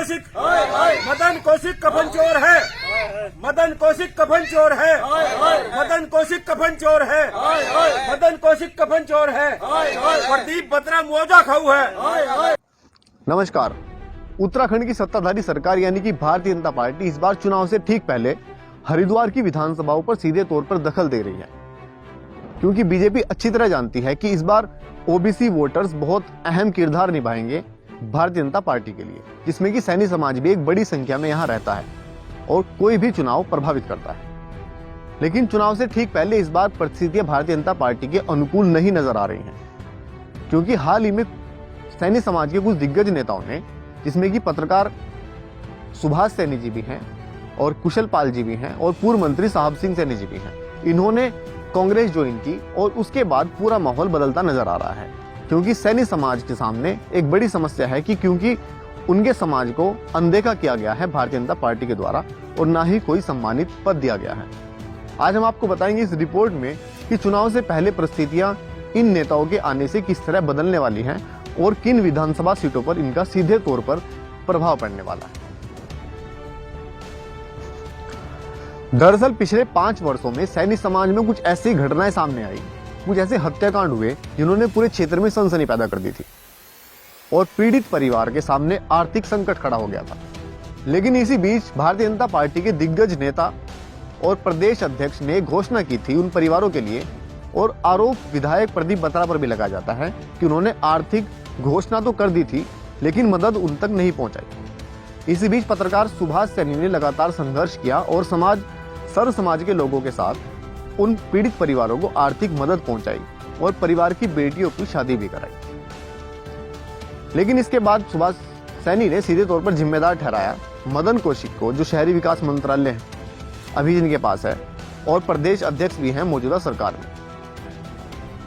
कौशिक मदन कौशिक कफन चोर है। मदन कौशिक कफन चोर है। मदन कौशिक कफन चोर है। मदन कौशिक कफन चोर है। प्रदीप बत्रा मुआवजा खाऊ है। नमस्कार। उत्तराखंड की सत्ताधारी सरकार यानी कि भारतीय जनता पार्टी इस बार चुनाव से ठीक पहले हरिद्वार की विधानसभाओं पर सीधे तौर पर दखल दे रही है, क्योंकि बीजेपी अच्छी तरह जानती है कि इस बार ओबीसी वोटर्स बहुत अहम किरदार निभाएंगे भारतीय जनता पार्टी के लिए, जिसमें कि सैनी समाज भी एक बड़ी संख्या में यहाँ रहता है और कोई भी चुनाव प्रभावित करता है। लेकिन चुनाव से ठीक पहले इस बार परिस्थितियां भारतीय जनता पार्टी के अनुकूल नहीं नजर आ रही हैं, क्योंकि हाल ही में सैनी समाज के कुछ दिग्गज नेताओं ने, जिसमें कि पत्रकार सुभाष सैनी जी भी हैं और कुशल पाल जी भी हैं और पूर्व मंत्री साहब सिंह सैनी जी भी हैं, इन्होंने कांग्रेस ज्वाइन की और उसके बाद पूरा माहौल बदलता नजर आ रहा है। क्योंकि सैनी समाज के सामने एक बड़ी समस्या है कि क्योंकि उनके समाज को अनदेखा किया गया है भारतीय जनता पार्टी के द्वारा और ना ही कोई सम्मानित पद दिया गया है। आज हम आपको बताएंगे इस रिपोर्ट में कि चुनाव से पहले परिस्थितियां इन नेताओं के आने से किस तरह बदलने वाली हैं और किन विधानसभा सीटों पर इनका सीधे तौर पर प्रभाव पड़ने वाला है। दरअसल पिछले 5 वर्षों में सैनी समाज में कुछ ऐसी घटनाएं सामने आई, कुछ ऐसे हत्याकांड हुए जिन्होंने पूरे क्षेत्र में सनसनी पैदा कर दी थी और पीड़ित परिवार के सामने आर्थिक संकट खड़ा हो गया था। लेकिन इसी बीच भारतीय जनता पार्टी के दिग्गज नेता और प्रदेश अध्यक्ष ने घोषणा की थी उन परिवारों के लिए, और आरोप विधायक प्रदीप बत्रा पर भी लगाया जाता है कि उन्होंने आर्थिक घोषणा तो कर दी थी लेकिन मदद उन तक नहीं पहुंचाई। इसी बीच पत्रकार सुभाष सैनी ने लगातार संघर्ष किया और सर्व समाज के लोगों के साथ उन पीड़ित परिवारों को आर्थिक मदद पहुंचाई और परिवार की बेटियों की शादी भी कराई। लेकिन इसके बाद सुभाष सैनी ने सीधे तौर पर जिम्मेदार ठहराया मदन कौशिक को, जो शहरी विकास मंत्रालय अभी जिनके पास है और प्रदेश अध्यक्ष भी हैं मौजूदा सरकार में,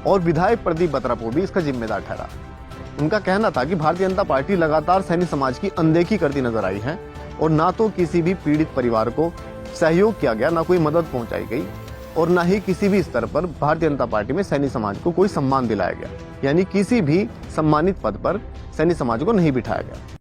और विधायक प्रदीप बत्रा को भी इसका जिम्मेदार ठहरा। उनका कहना था कि भारतीय जनता पार्टी लगातार सैनी समाज की अनदेखी करती नजर आई है और ना तो किसी भी पीड़ित परिवार को सहयोग किया गया, ना कोई मदद पहुंचाई गई और ना ही किसी भी स्तर पर भारतीय जनता पार्टी में सैनी समाज को कोई सम्मान दिलाया गया, यानी किसी भी सम्मानित पद पर सैनी समाज को नहीं बिठाया गया।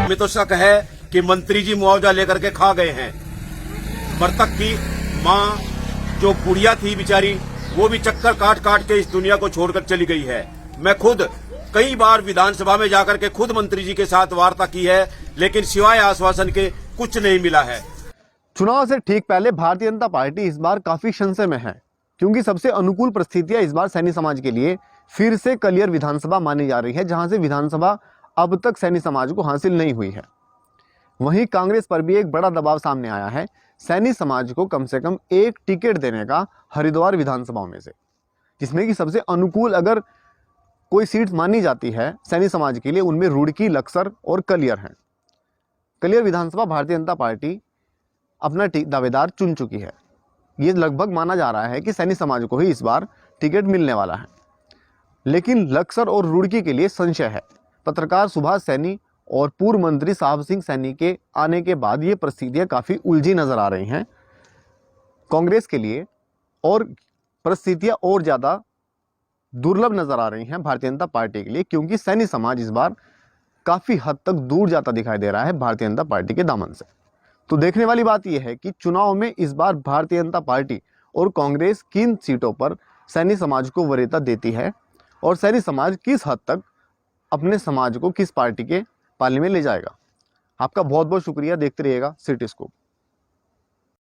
में तो शक है कि मंत्री जी मुआवजा लेकर के खा गए हैं। मृतक की मां जो बुढ़िया थी बेचारी, वो भी चक्कर काट काट के इस दुनिया को छोड़कर चली गई है। मैं खुद कई बार विधानसभा में जाकर के खुद मंत्री जी के साथ वार्ता की है, लेकिन सिवाय आश्वासन के कुछ नहीं मिला है। चुनाव से ठीक पहले भारतीय जनता पार्टी इस बार काफी संशय में है, क्योंकि सबसे अनुकूल परिस्थितियां इस बार सैनी समाज के लिए फिर से कलियर विधानसभा मानी जा रही है, जहां से विधानसभा अब तक सैनी समाज को हासिल नहीं हुई है। वहीं कांग्रेस पर भी एक बड़ा दबाव सामने आया है सैनी समाज को कम से कम एक टिकट देने का हरिद्वार विधानसभाओं में से, जिसमें कि सबसे अनुकूल अगर कोई सीट मानी जाती है सैनी समाज के लिए, उनमें रुड़की, लक्सर और कलियर हैं। कलियर विधानसभा भारतीय जनता पार्टी अपना दावेदार चुन चुकी है। ये लगभग माना जा रहा है कि सैनी समाज को ही इस बार टिकट मिलने वाला है, लेकिन लक्सर और रुड़की के लिए संशय है। पत्रकार सुभाष सैनी और पूर्व मंत्री साहब सिंह सैनी के आने के बाद ये परिस्थितियां काफ़ी उलझी नजर आ रही हैं कांग्रेस के लिए, और परिस्थितियां और ज़्यादा दुर्लभ नजर आ रही हैं भारतीय जनता पार्टी के लिए, क्योंकि सैनी समाज इस बार काफ़ी हद तक दूर जाता दिखाई दे रहा है भारतीय जनता पार्टी के दामन से। तो देखने वाली बात यह है कि चुनाव में इस बार भारतीय जनता पार्टी और कांग्रेस किन सीटों पर सैनी समाज को वरीयता देती है और सैनी समाज किस हद तक अपने समाज को किस पार्टी के पाले में ले जाएगा। आपका बहुत बहुत शुक्रिया। देखते रहिएगा सिटी स्कूप।